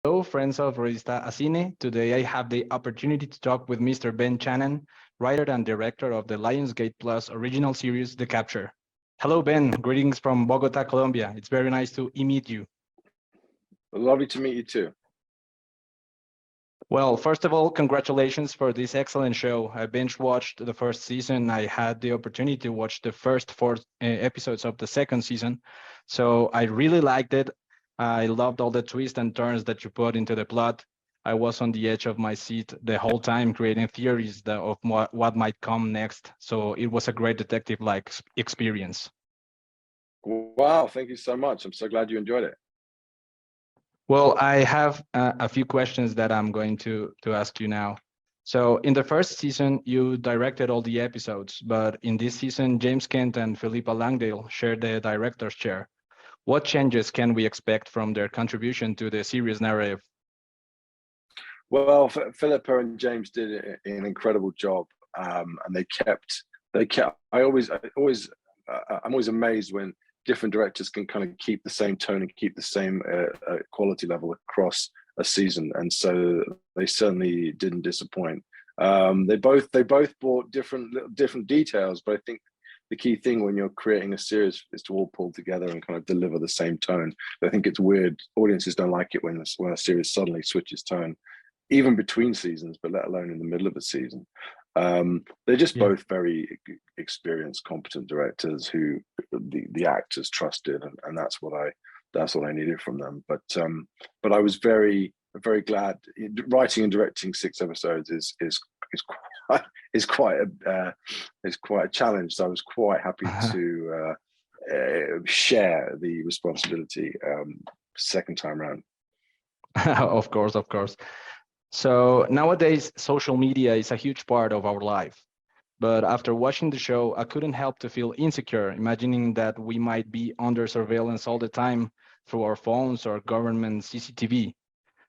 Hello, friends of Revista Cine. Today I have the opportunity to talk with Mr. Ben Chanan, writer and director of the Lionsgate Plus original series, The Capture. Hello, Ben. Greetings from Bogota, Colombia. It's very nice to meet you. Lovely to meet you too. Well, first of all, congratulations for this excellent show. I binge watched the first season. I had the opportunity to watch the first four episodes of the second season. So I really liked it. I loved all the twists and turns that you put into the plot. I was on the edge of my seat the whole time creating theories of what might come next. So it was a great detective-like experience. Wow, thank you so much. I'm so glad you enjoyed it. Well, I have a few questions that I'm going to ask you now. So in the first season, you directed all the episodes, but in this season, James Kent and Philippa Langdale shared the director's chair. What changes can we expect from their contribution to the series narrative? Well, Philippa and James did an incredible job, and I'm always amazed when different directors can kind of keep the same tone and keep the same quality level across a season, and so they certainly didn't disappoint. They both brought different details, but I think the key thing when you're creating a series is to all pull together and kind of deliver the same tone. I think it's weird. Audiences don't like it when a series suddenly switches tone, even between seasons, but let alone in the middle of a season. They're just both very experienced, competent directors who the actors trusted, and that's what I needed from them. But I was very glad. Writing and directing 6 episodes is quite a challenge. So I was quite happy to share the responsibility second time around. Of course, of course. So nowadays, social media is a huge part of our life. But after watching the show, I couldn't help to feel insecure, imagining that we might be under surveillance all the time through our phones or government CCTV.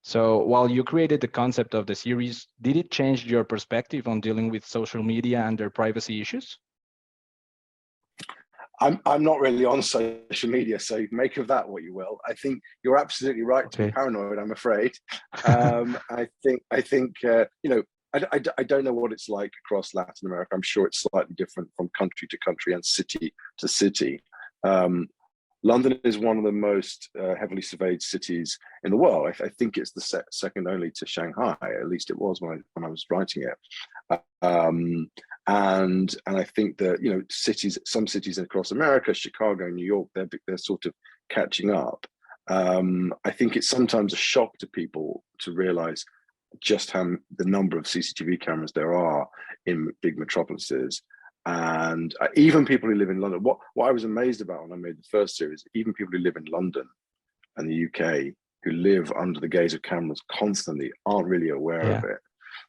So while you created the concept of the series, did it change your perspective on dealing with social media and their privacy issues? I'm not really on social media, so make of that what you will. I think you're absolutely right to be paranoid, I'm afraid. I think I don't know what it's like across Latin America. I'm sure it's slightly different from country to country and city to city. London is one of the most heavily surveyed cities in the world. I think it's the second only to Shanghai. At least it was when I was writing it. And I think that some cities across America, Chicago, New York, they're sort of catching up. I think it's sometimes a shock to people to realize just the number of CCTV cameras there are in big metropolises. And even people who live in London, what I was amazed about when I made the first series, even people who live in London and the UK who live under the gaze of cameras constantly aren't really aware of it.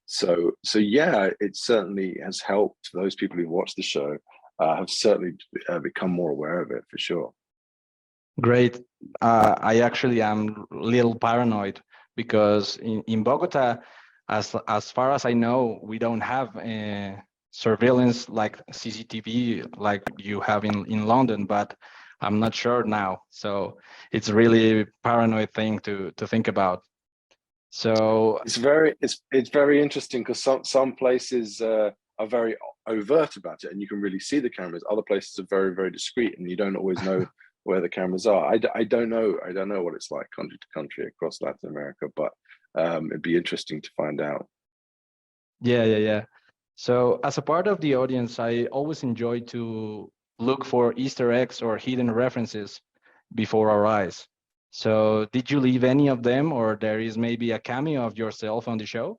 So yeah, it certainly has helped. Those people who watch the show have certainly become more aware of it, for sure. Great. I actually am a little paranoid because in Bogota, as far as I know, we don't have surveillance like CCTV like you have in London, but I'm not sure now. So it's really paranoid thing to think about. So it's very interesting because some places are very overt about it and you can really see the cameras. Other places are very, very discreet and you don't always know where the cameras are. I don't know what it's like country to country across Latin America, but it'd be interesting to find out. Yeah. So as a part of the audience, I always enjoy to look for Easter eggs or hidden references before our eyes. So did you leave any of them, or there is maybe a cameo of yourself on the show?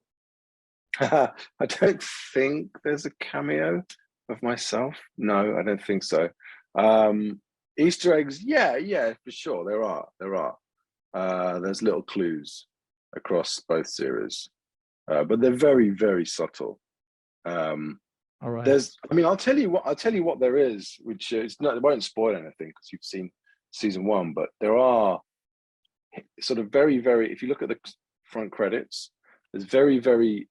I don't think there's a cameo of myself. No, I don't think so. Easter eggs, yeah, for sure. There are. There's little clues across both series, but they're very, very subtle. All right. I'll tell you what there is, which is not, it won't spoil anything because you've seen season 1, but there are sort of very, very, if you look at the front credits, there's very, very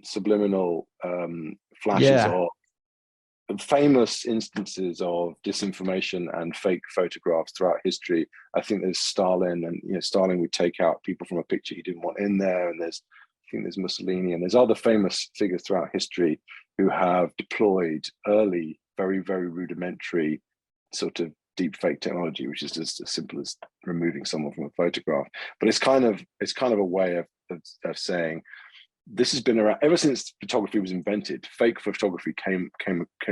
subliminal flashes famous instances of disinformation and fake photographs throughout history. I think there's Stalin, and Stalin would take out people from a picture he didn't want in there, and I think there's Mussolini, and there's other famous figures throughout history who have deployed early, very, very rudimentary sort of deep fake technology, which is just as simple as removing someone from a photograph. But it's kind of a way of saying, this has been around ever since photography was invented. Fake photography came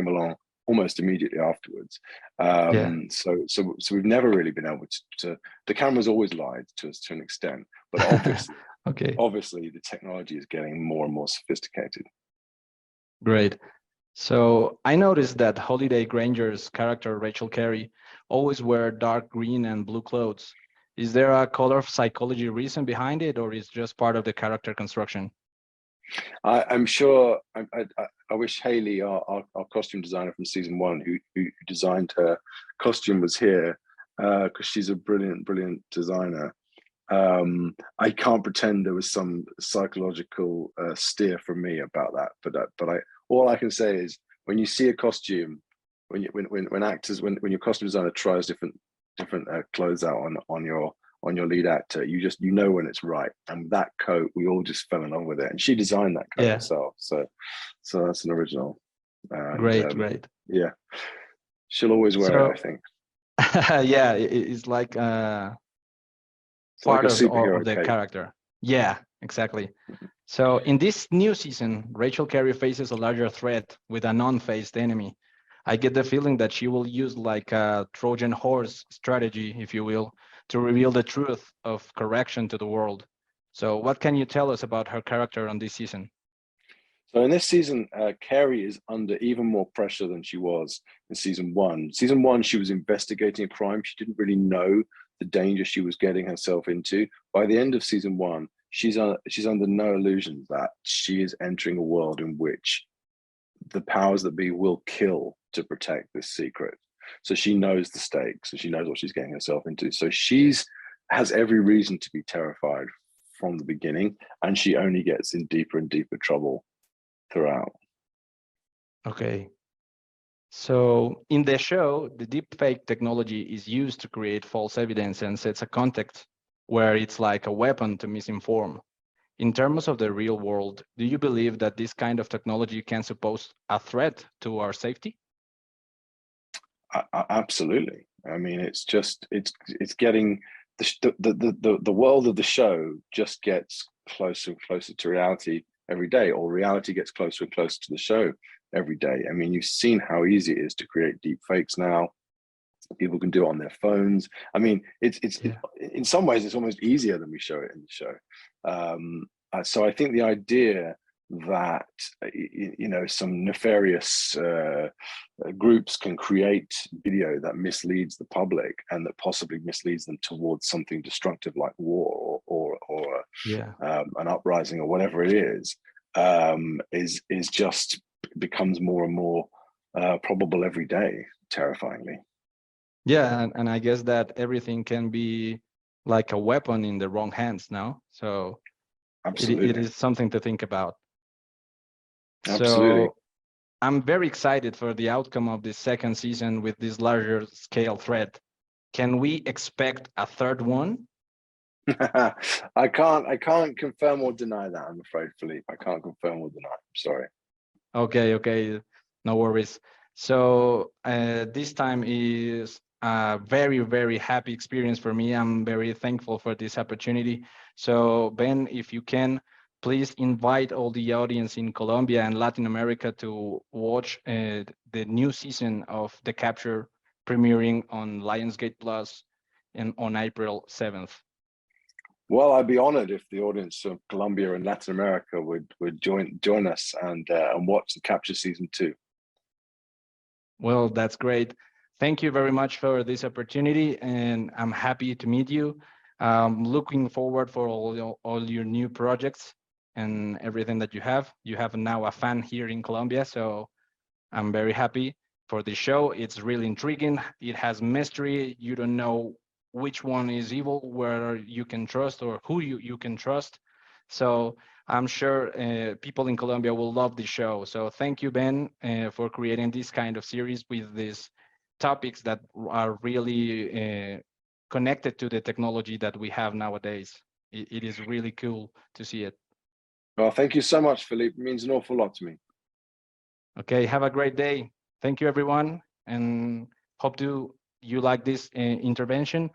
along almost immediately afterwards. So we've never really been able to the camera's always lied to us to an extent, but obviously obviously the technology is getting more and more sophisticated. Great. So I noticed that Holiday Granger's character, Rachel Carey, always wear dark green and blue clothes. Is there a color psychology reason behind it, or is it just part of the character construction? I'm sure. I wish Haley, our costume designer from season 1, who designed her costume, was here, because she's a brilliant designer. I can't pretend there was some psychological steer from me about that, but all I can say is, when you see a costume, when your costume designer tries different clothes out on your lead actor, you know when it's right. And that coat, we all just fell in love with it, and she designed that coat herself. So that's an original. Great. Yeah, she'll always wear it, I think. Yeah, it's like part like of the cape. character. Yeah, exactly. So in this new season, Rachel Carey faces a larger threat with a non-faced enemy. I get the feeling that she will use like a Trojan horse strategy, if you will, to reveal the truth of correction to the world. So what can you tell us about her character on this season? So in this season, Carey is under even more pressure than she was in season 1. Season 1, she was investigating a crime. She didn't really know the danger she was getting herself into. By the end of season 1, she's under no illusions that she is entering a world in which the powers that be will kill to protect this secret. So she knows the stakes, and she knows what she's getting herself into. So has every reason to be terrified from the beginning, and she only gets in deeper and deeper trouble throughout. Okay. So in the show, the deepfake technology is used to create false evidence and sets a context where it's like a weapon to misinform. In terms of the real world, do you believe that this kind of technology can suppose a threat to our safety? Absolutely. I mean, it's getting the world of the show just gets closer and closer to reality every day, or reality gets closer and closer to the show every day. I mean, you've seen how easy it is to create deep fakes now. People can do it on their phones. I mean, in some ways it's almost easier than we show it in the show. So I think the idea that some nefarious groups can create video that misleads the public, and that possibly misleads them towards something destructive like war or an uprising or whatever it is just becomes more and more probable every day, terrifyingly. Yeah, and I guess that everything can be like a weapon in the wrong hands now. So it is something to think about. Absolutely. So I'm very excited for the outcome of this second season with this larger scale threat. Can we expect a third one? I can't confirm or deny that, I'm afraid, Philippe. I can't confirm or deny. I'm sorry. Okay, no worries. So this time is a very, very happy experience for me. I'm very thankful for this opportunity. So Ben, if you can, please invite all the audience in Colombia and Latin America to watch the new season of The Capture, premiering on Lionsgate Plus on April 7th. Well, I'd be honored if the audience of Colombia and Latin America would join us and watch The Capture season 2. Well, that's great. Thank you very much for this opportunity, and I'm happy to meet you. Looking forward for all your new projects and everything that you have. You have now a fan here in Colombia, so I'm very happy for the show. It's really intriguing. It has mystery. You don't know which one is evil, where you can trust, or who you can trust. So I'm sure people in Colombia will love the show. So thank you, Ben, for creating this kind of series with these topics that are really connected to the technology that we have nowadays. It is really cool to see it. Well, thank you so much, Philippe. It means an awful lot to me. Okay, have a great day. Thank you, everyone, and hope you like this intervention.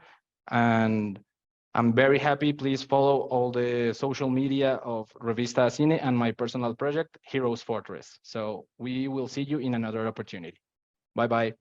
And I'm very happy. Please follow all the social media of Revista Cine and my personal project, Heroes Fortress. So we will see you in another opportunity. Bye bye.